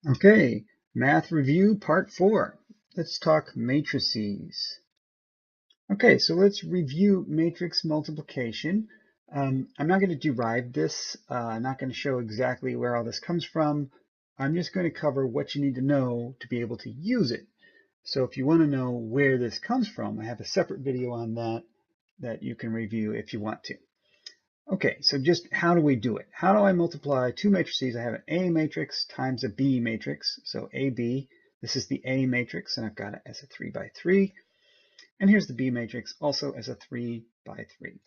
Okay, math review part 4. Let's talk matrices. Okay, so let's review matrix multiplication. I'm not going to derive this. I'm not going to show exactly where all this comes from. I'm just going to cover what you need to know to be able to use it. So if you want to know where this comes from, I have a separate video on that you can review if you want to. Okay, so just how do we do it? How do I multiply two matrices? I have an A matrix times a B matrix. So AB, this is the A matrix, and I've got it as a 3 by 3. And here's the B matrix, also as a 3 by 3.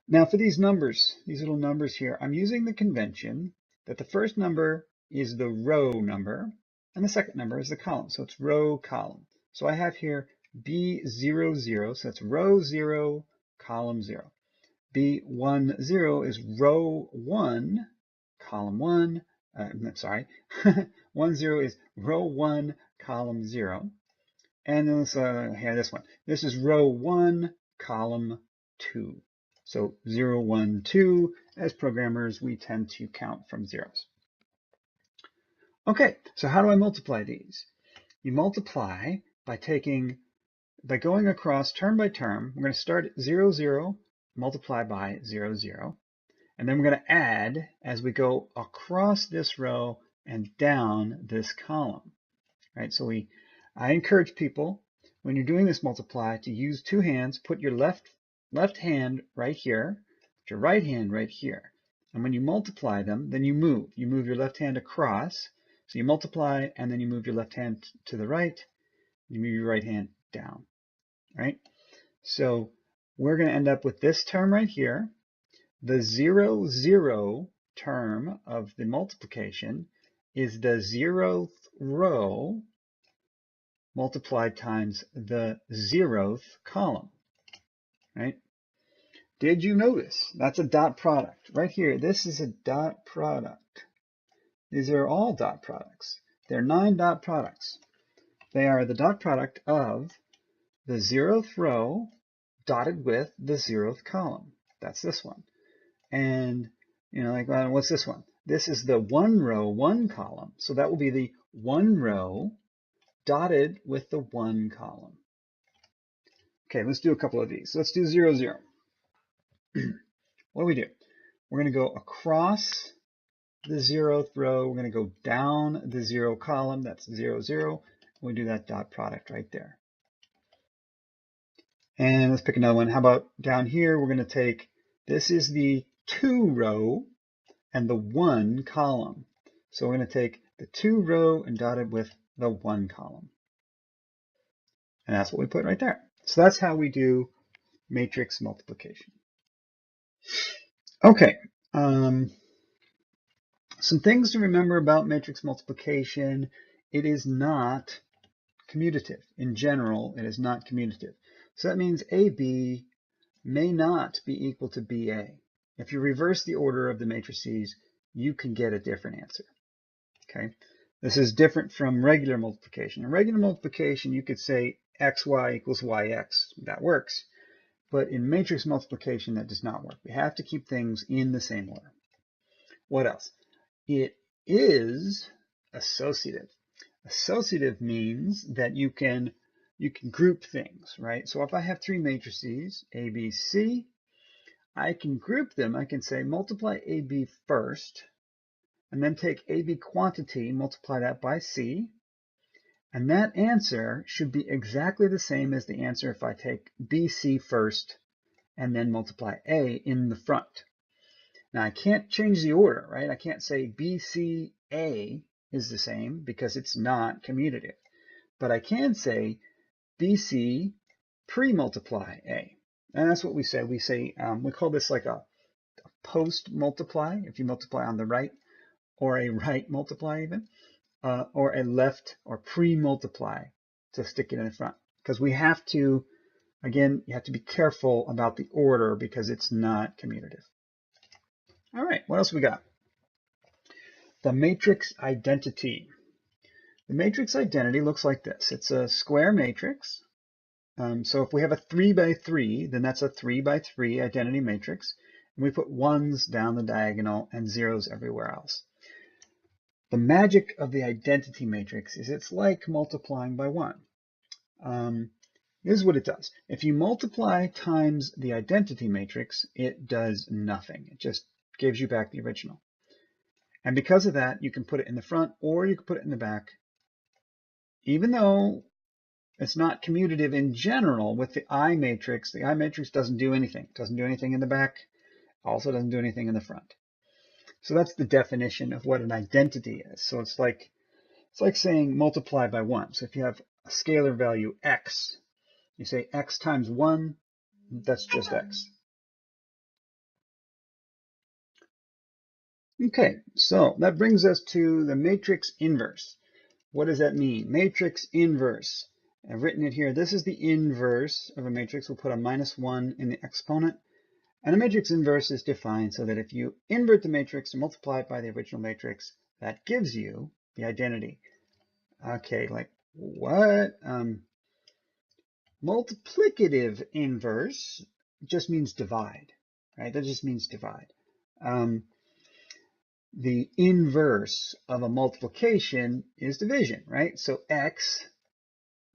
Now for these numbers, these little numbers here, I'm using the convention that the first number is the row number, and the second number is the column. So it's row, column. So I have here B00, so that's row 0, column 0. B10 is row 1, column 1. I'm sorry, 10 is row 1, column 0. And then let's have this one. This is row 1, column 2. So 0, 1, 2. As programmers, we tend to count from zeros. Okay, so how do I multiply these? You multiply by going across term by term. We're going to start at 0, 0, multiply by 0, 0. And then we're going to add as we go across this row and down this column. Right? So I encourage people, when you're doing this multiply, to use two hands. Put your left hand right here, put your right hand right here. And when you multiply them, then you move. You move your left hand across. So you multiply, and then you move your left hand to the right. You move your right hand down. Right? So we're going to end up with this term right here. The 0, 0 term of the multiplication is the 0th row multiplied times the 0th column, right? Did you notice? That's a dot product. Right here, this is a dot product. These are all dot products. They're 9 dot products. They are the dot product of the 0th row dotted with the 0th column. That's this one. And, well, what's this one? This is the 1 row, 1 column. So that will be the 1 row dotted with the 1 column. Okay, let's do a couple of these. Let's do 0, 0. What do we do? We're going to go across the 0th row. We're going to go down the 0 column. That's 0, 0. We'll do that dot product right there. And let's pick another one. How about down here? We're going to take, this is the 2 row and the 1 column. So we're going to take the 2 row and dot it with the 1 column. And that's what we put right there. So that's how we do matrix multiplication. Okay, some things to remember about matrix multiplication. It is not commutative. In general, it is not commutative. So that means AB may not be equal to BA. If you reverse the order of the matrices, you can get a different answer. Okay, this is different from regular multiplication. In regular multiplication, you could say xy equals yx. That works. But in matrix multiplication, that does not work. We have to keep things in the same order. What else? It is associative. Associative means that you can group things, right? So if I have 3 matrices, A, B, C, I can group them. I can say multiply AB first, and then take AB quantity, multiply that by C, and that answer should be exactly the same as the answer if I take BC first and then multiply A in the front. Now I can't change the order, right? I can't say BCA is the same because it's not commutative. But I can say BC pre-multiply A. And that's what we say. We say, we call this like a post multiply, if you multiply on the right, or a right multiply even, or a left or pre-multiply to stick it in the front. Because we have to, again, you have to be careful about the order because it's not commutative. All right, what else we got? The matrix identity. The matrix identity looks like this. It's a square matrix. So if we have a 3 by 3, then that's a 3 by 3 identity matrix. And we put 1s down the diagonal and 0s everywhere else. The magic of the identity matrix is it's like multiplying by 1. This is what it does. If you multiply times the identity matrix, it does nothing. It just gives you back the original. And because of that, you can put it in the front or you can put it in the back. Even though it's not commutative in general with the I matrix doesn't do anything. It doesn't do anything in the back, also doesn't do anything in the front. So that's the definition of what an identity is. So it's like saying multiply by 1. So if you have a scalar value x, you say x times 1, that's just x. Okay, so that brings us to the matrix inverse. What does that mean? Matrix inverse. I've written it here. This is the inverse of a matrix. We'll put a -1 in the exponent. And a matrix inverse is defined so that if you invert the matrix and multiply it by the original matrix, that gives you the identity. Okay, like what? Multiplicative inverse just means divide, right? That just means divide. The inverse of a multiplication is division, right? So x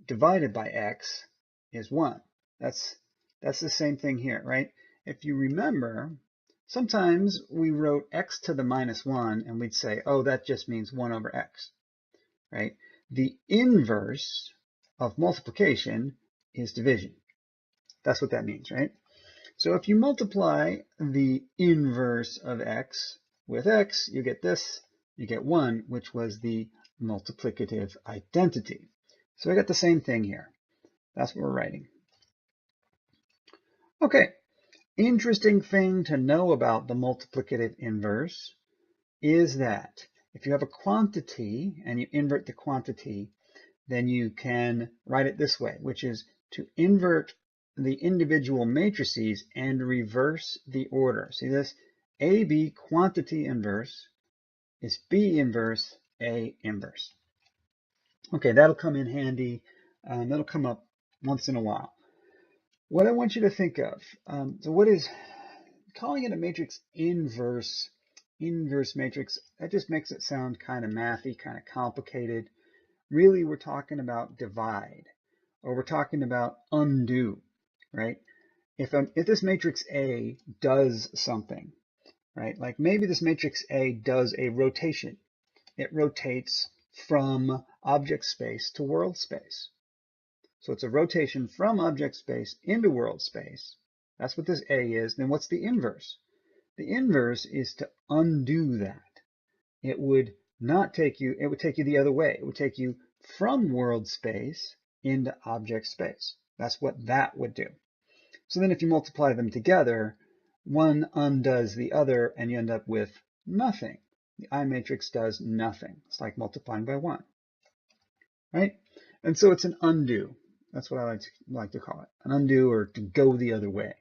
divided by x is 1. That's the same thing here, right? If you remember, sometimes we wrote x to the -1 and we'd say, oh, that just means 1 over x, right? The inverse of multiplication is division. That's what that means, right? So if you multiply the inverse of x with x, you get this, you get 1, which was the multiplicative identity. So I got the same thing here. That's what we're writing. Okay, interesting thing to know about the multiplicative inverse is that if you have a quantity and you invert the quantity, then you can write it this way, which is to invert the individual matrices and reverse the order. See this? AB quantity inverse is B inverse A inverse. Okay, that'll come in handy. That'll come up once in a while. What I want you to think of, so what is calling it a matrix inverse matrix, that just makes it sound kind of mathy, kind of complicated. Really, we're talking about divide, or we're talking about undo, right? If this matrix A does something, right? Like maybe this matrix A does a rotation. It rotates from object space to world space. So it's a rotation from object space into world space. That's what this A is. Then what's the inverse? The inverse is to undo that. It would not take you, it would take you the other way. It would take you from world space into object space. That's what that would do. So then if you multiply them together, one undoes the other and you end up with nothing. The I matrix does nothing. It's like multiplying by 1, right? And so it's an undo. That's what I like to call it, an undo, or to go the other way.